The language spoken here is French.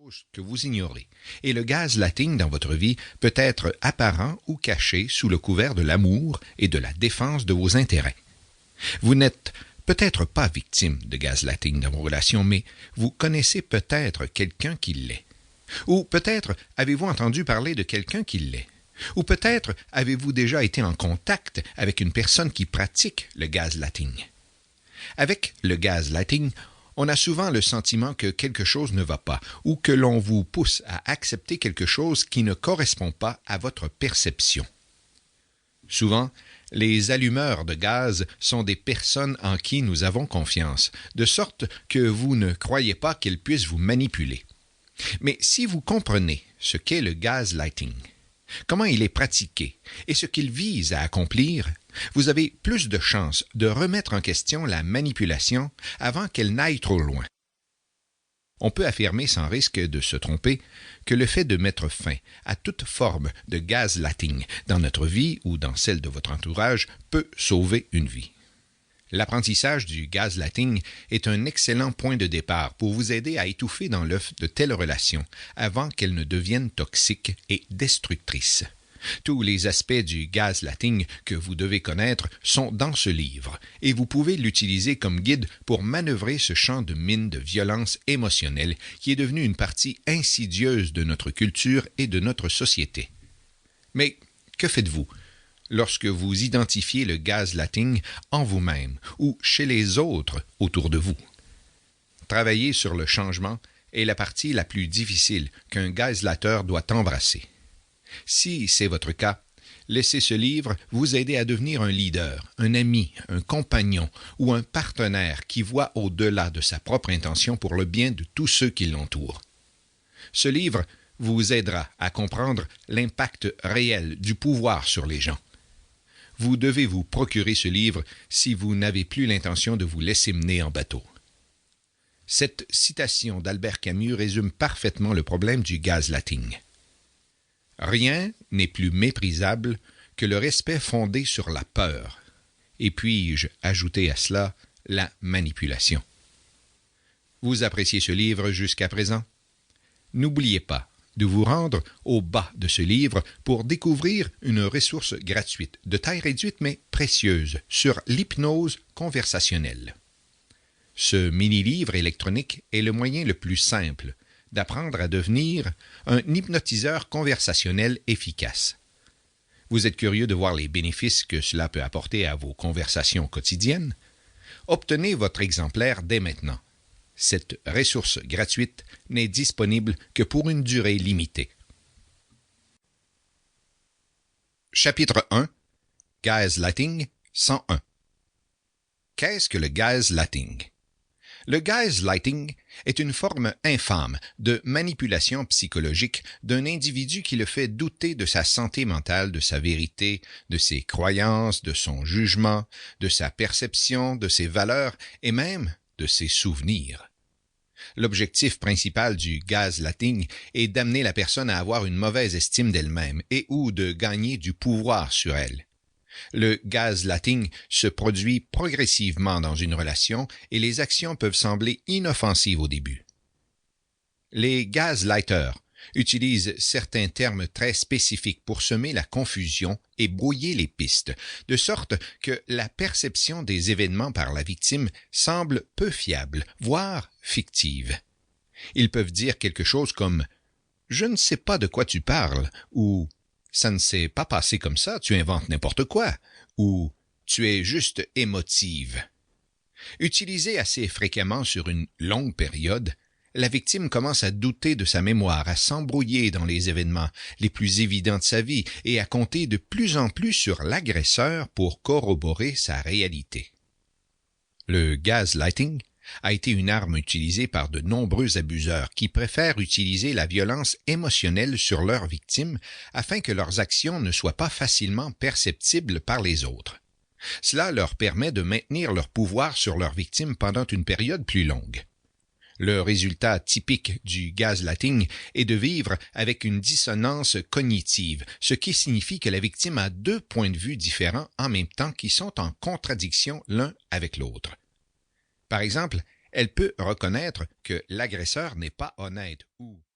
chose que vous ignorez, et le gaslighting dans votre vie peut être apparent ou caché sous le couvert de l'amour et de la défense de vos intérêts. Vous n'êtes peut-être pas victime de gaslighting dans vos relations, mais vous connaissez peut-être quelqu'un qui l'est. Ou peut-être avez-vous entendu parler de quelqu'un qui l'est. Ou peut-être avez-vous déjà été en contact avec une personne qui pratique le gaslighting. Avec le gaslighting, on a souvent le sentiment que quelque chose ne va pas ou que l'on vous pousse à accepter quelque chose qui ne correspond pas à votre perception. Souvent, les allumeurs de gaz sont des personnes en qui nous avons confiance, de sorte que vous ne croyez pas qu'elles puissent vous manipuler. Mais si vous comprenez ce qu'est le gaslighting, comment il est pratiqué et ce qu'il vise à accomplir, vous avez plus de chances de remettre en question la manipulation avant qu'elle n'aille trop loin. On peut affirmer sans risque de se tromper que le fait de mettre fin à toute forme de gaslighting dans notre vie ou dans celle de votre entourage peut sauver une vie. L'apprentissage du gaslighting est un excellent point de départ pour vous aider à étouffer dans l'œuf de telles relations avant qu'elles ne deviennent toxiques et destructrices. Tous les aspects du gaslighting que vous devez connaître sont dans ce livre et vous pouvez l'utiliser comme guide pour manœuvrer ce champ de mine de violence émotionnelle qui est devenu une partie insidieuse de notre culture et de notre société. Mais que faites-vous lorsque vous identifiez le gaslighting en vous-même ou chez les autres autour de vous? Travailler sur le changement est la partie la plus difficile qu'un gaslighter doit embrasser. Si c'est votre cas, laissez ce livre vous aider à devenir un leader, un ami, un compagnon ou un partenaire qui voit au-delà de sa propre intention pour le bien de tous ceux qui l'entourent. Ce livre vous aidera à comprendre l'impact réel du pouvoir sur les gens. Vous devez vous procurer ce livre si vous n'avez plus l'intention de vous laisser mener en bateau. Cette citation d'Albert Camus résume parfaitement le problème du gaslighting. Rien n'est plus méprisable que le respect fondé sur la peur. Et puis-je ajouter à cela la manipulation. Vous appréciez ce livre jusqu'à présent? N'oubliez pas de vous rendre au bas de ce livre pour découvrir une ressource gratuite, de taille réduite mais précieuse, sur l'hypnose conversationnelle. Ce mini-livre électronique est le moyen le plus simple d'apprendre à devenir un hypnotiseur conversationnel efficace. Vous êtes curieux de voir les bénéfices que cela peut apporter à vos conversations quotidiennes? Obtenez votre exemplaire dès maintenant. Cette ressource gratuite n'est disponible que pour une durée limitée. Chapitre 1. Gaslighting 101. Qu'est-ce que le gaslighting? Le gaslighting est une forme infâme de manipulation psychologique d'un individu qui le fait douter de sa santé mentale, de sa vérité, de ses croyances, de son jugement, de sa perception, de ses valeurs et même de ses souvenirs. L'objectif principal du gaslighting est d'amener la personne à avoir une mauvaise estime d'elle-même et ou de gagner du pouvoir sur elle. Le gaslighting se produit progressivement dans une relation et les actions peuvent sembler inoffensives au début. Les gaslighters utilisent certains termes très spécifiques pour semer la confusion et brouiller les pistes, de sorte que la perception des événements par la victime semble peu fiable, voire fictive. Ils peuvent dire quelque chose comme « Je ne sais pas de quoi tu parles » ou « Ça ne s'est pas passé comme ça, tu inventes n'importe quoi » ou « Tu es juste émotive ». Utilisés assez fréquemment sur une longue période, la victime commence à douter de sa mémoire, à s'embrouiller dans les événements les plus évidents de sa vie et à compter de plus en plus sur l'agresseur pour corroborer sa réalité. Le gaslighting a été une arme utilisée par de nombreux abuseurs qui préfèrent utiliser la violence émotionnelle sur leurs victimes afin que leurs actions ne soient pas facilement perceptibles par les autres. Cela leur permet de maintenir leur pouvoir sur leurs victimes pendant une période plus longue. Le résultat typique du gaslighting est de vivre avec une dissonance cognitive, ce qui signifie que la victime a deux points de vue différents en même temps qui sont en contradiction l'un avec l'autre. Par exemple, elle peut reconnaître que l'agresseur n'est pas honnête ou